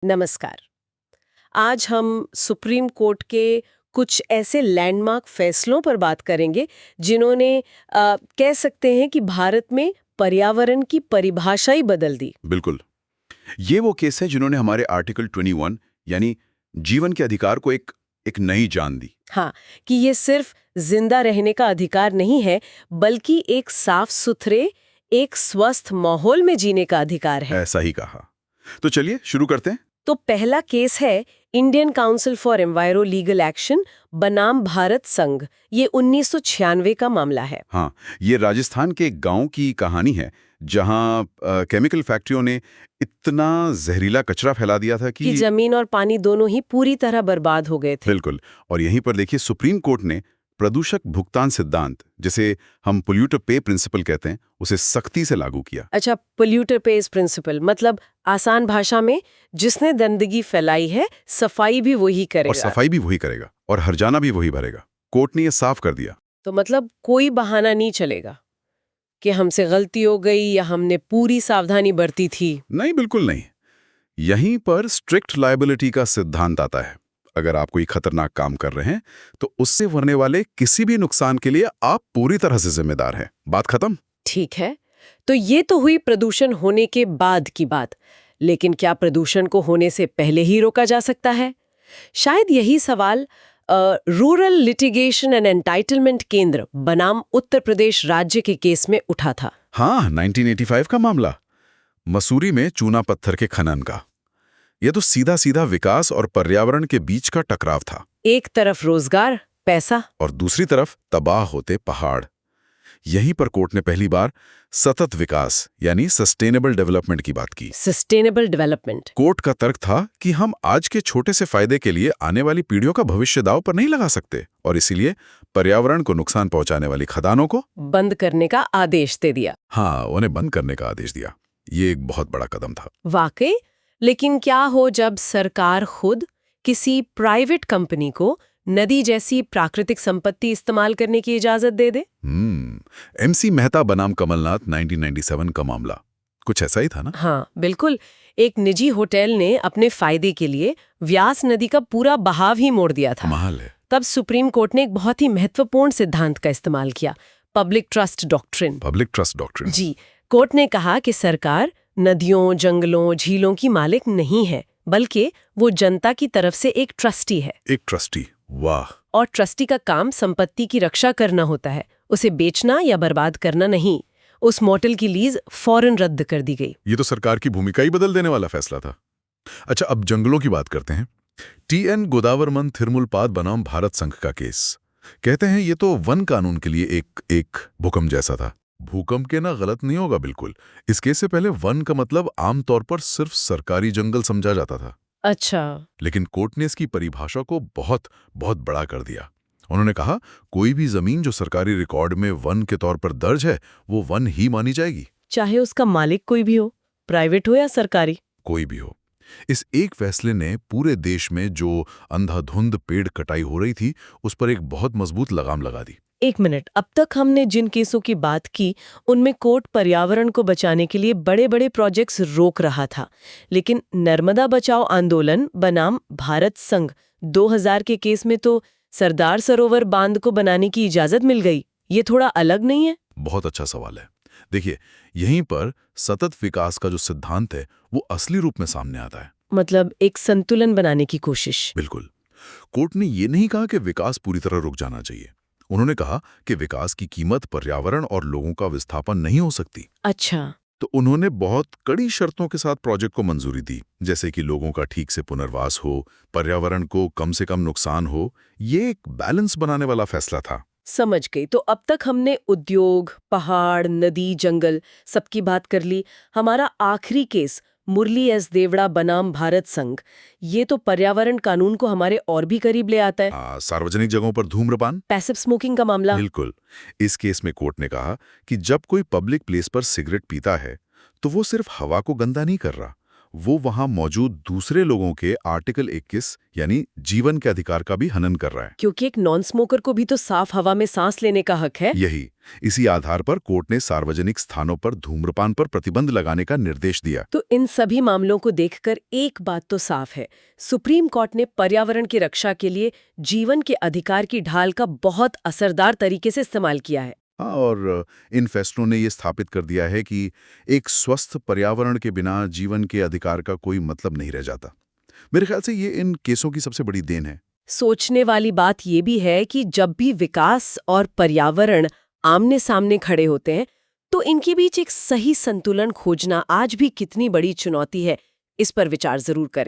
नमस्कार। आज हम सुप्रीम कोर्ट के कुछ ऐसे लैंडमार्क फैसलों पर बात करेंगे जिन्होंने कह सकते हैं कि भारत में पर्यावरण की परिभाषा ही बदल दी। बिल्कुल। ये वो केस है जिन्होंने हमारे आर्टिकल 21 यानी जीवन के अधिकार को एक नई जान दी। हाँ, कि ये सिर्फ जिंदा रहने का अधिकार नहीं है बल्कि एक साफ सुथरे, एक स्वस्थ माहौल में जीने का अधिकार है। ऐसा ही कहा। तो चलिए शुरू करते हैं। तो पहला केस है Indian council for enviro legal action बनाम भारत संघ। ये 1996 का मामला है। हाँ, ये राजस्थान के एक गांव की कहानी है जहां केमिकल फैक्ट्रियों ने इतना जहरीला कचरा फैला दिया था कि कि जमीन और पानी दोनों ही पूरी तरह बर्बाद हो गए थे। बिल्कुल। और यहीं पर देखिए सुप्रीम कोर्ट ने प्रदूषक भुगतान सिद्धांत, जिसे हम पोल्यूटर पे प्रिंसिपल कहते हैं, उसे सख्ती से लागू किया। अच्छा, पोल्यूटर पेज प्रिंसिपल मतलब आसान भाषा में जिसने गंदगी फैलाई है सफाई भी वही और करेगा। सफाई भी वही करेगा और हर्जाना भी वही भरेगा। कोर्ट ने ये साफ कर दिया। तो मतलब कोई बहाना नहीं चलेगा कि हमसे गलती हो गई या हमने पूरी सावधानी बरती थी। नहीं, बिल्कुल नहीं। यहीं पर स्ट्रिक्ट लायबिलिटी का सिद्धांत आता है। अगर आप कोई खतरनाक काम कर रहे हैं तो उससे होने वाले किसी भी नुकसान के लिए आप पूरी तरह से जिम्मेदार हैं। बात खत्म। ठीक है, तो ये तो हुई प्रदूषण होने के बाद की बात। लेकिन क्या प्रदूषण को होने से पहले ही रोका जा सकता है? शायद यही सवाल रूरल लिटिगेशन एंड एंटाइटलमेंट केंद्र बनाम उत्तर प्रदेश राज्य के केस में उठा था। हाँ, 1985 का मामला, मसूरी में चूना पत्थर के खनन का। यह तो सीधा सीधा विकास और पर्यावरण के बीच का टकराव था। एक तरफ रोजगार, पैसा, और दूसरी तरफ तबाह होते पहाड़। यहीं पर कोर्ट ने पहली बार सतत विकास यानी सस्टेनेबल डेवलपमेंट की बात की। Sustainable development. कोर्ट का तर्क था कि हम आज के छोटे से फायदे के लिए आने वाली पीढ़ियों का भविष्य दांव पर नहीं लगा सकते और इसीलिए पर्यावरण को नुकसान पहुंचाने वाली खदानों को बंद करने का आदेश दे दिया। हाँ, उन्हें बंद करने का आदेश दिया। ये एक बहुत बड़ा कदम था। वाकई। लेकिन क्या हो जब सरकार खुद किसी प्राइवेट कंपनी को नदी जैसी प्राकृतिक संपत्ति इस्तेमाल करने की इजाजत दे दे? एमसी मेहता बनाम कमलनाथ 1997 का मामला कुछ ऐसा ही था ना। हाँ, बिल्कुल। एक निजी होटल ने अपने फायदे के लिए व्यास नदी का पूरा बहाव ही मोड़ दिया था। कमाल है। तब सुप्रीम कोर्ट ने एक बहुत ही महत्वपूर्ण सिद्धांत का इस्तेमाल किया, public trust doctrine. Public trust doctrine. जी, कोर्ट ने कहा कि सरकार नदियों, जंगलों, झीलों की मालिक नहीं है, बल्कि वो जनता की तरफ से एक ट्रस्टी है। एक ट्रस्टी, वाह। और ट्रस्टी का काम संपत्ति की रक्षा करना होता है, उसे बेचना या बर्बाद करना नहीं। उस मोटल की लीज फौरन रद्द कर दी गई। ये तो सरकार की भूमिका ही बदल देने वाला फैसला था। अच्छा, अब जंगलों की बात करते हैं। टीएन गोदावरमन थिरुमुलपाद बनाम भारत संघ का केस। कहते हैं ये तो वन कानून के लिए एक भूकंप जैसा था। भूकंप के ना गलत नहीं होगा बिल्कुल। इस केस से पहले वन का मतलब आमतौर पर सिर्फ सरकारी जंगल समझा जाता था। अच्छा। लेकिन कोर्ट ने इसकी परिभाषा को बहुत बहुत बड़ा कर दिया। उन्होंने कहा कोई भी जमीन जो सरकारी रिकॉर्ड में वन के तौर पर दर्ज है वो वन ही मानी जाएगी, चाहे उसका मालिक कोई भी हो, प्राइवेट हो या सरकारी। कोई भी हो। इस एक फैसले ने पूरे देश में जो अंधाधुंध पेड़ कटाई हो रही थी उस पर एक बहुत मजबूत लगाम लगा दी। एक मिनट, अब तक हमने जिन केसों की बात की उनमें कोर्ट पर्यावरण को बचाने के लिए बड़े बड़े प्रोजेक्ट्स रोक रहा था, लेकिन नर्मदा बचाओ आंदोलन बनाम भारत संघ 2000 के केस में तो सरदार सरोवर बांध को बनाने की इजाजत मिल गई। ये थोड़ा अलग नहीं है? बहुत अच्छा सवाल है। देखिए, यहीं पर सतत विकास का जो सिद्धांत है वो असली रूप में सामने आता है। मतलब एक संतुलन बनाने की कोशिश। बिल्कुल। कोर्ट ने ये नहीं कहा कि विकास पूरी तरह रुक जाना चाहिए। उन्होंने कहा कि विकास की कीमत पर्यावरण और लोगों का विस्थापन नहीं हो सकती। अच्छा। तो उन्होंने बहुत कड़ी शर्तों के साथ प्रोजेक्ट को मंजूरी दी, जैसे कि लोगों का ठीक से पुनर्वास हो, पर्यावरण को कम से कम नुकसान हो। ये एक बैलेंस बनाने वाला फैसला था। समझ गई। तो अब तक हमने उद्योग, पहाड़, नदी, जंगल सबकी बात कर ली। हमारा आखिरी केस मुरली एस देवड़ा बनाम भारत संघ, ये तो पर्यावरण कानून को हमारे और भी करीब ले आता है। सार्वजनिक जगहों पर धूम्रपान, पैसिव स्मोकिंग का मामला। बिल्कुल। इस केस में कोर्ट ने कहा कि जब कोई पब्लिक प्लेस पर सिगरेट पीता है तो वो सिर्फ हवा को गंदा नहीं कर रहा, वो वहां मौजूद दूसरे लोगों के आर्टिकल 21 यानी जीवन के अधिकार का भी हनन कर रहा है। क्योंकि एक नॉन स्मोकर को भी तो साफ हवा में सांस लेने का हक है। यही इसी आधार पर कोर्ट ने सार्वजनिक स्थानों पर धूम्रपान पर प्रतिबंध लगाने का निर्देश दिया। तो इन सभी मामलों को देखकर एक बात तो साफ है, सुप्रीम कोर्ट ने पर्यावरण की रक्षा के लिए जीवन के अधिकार की ढाल का बहुत असरदार तरीके से इस्तेमाल किया है। हाँ, और इन फैसलों ने ये स्थापित कर दिया है कि एक स्वस्थ पर्यावरण के बिना जीवन के अधिकार का कोई मतलब नहीं रह जाता। मेरे ख्याल से ये इन केसों की सबसे बड़ी देन है। सोचने वाली बात ये भी है कि जब भी विकास और पर्यावरण आमने सामने खड़े होते हैं, तो इनके बीच एक सही संतुलन खोजना आज भी कितनी बड़ी चुनौती है, इस पर विचार जरूर करें।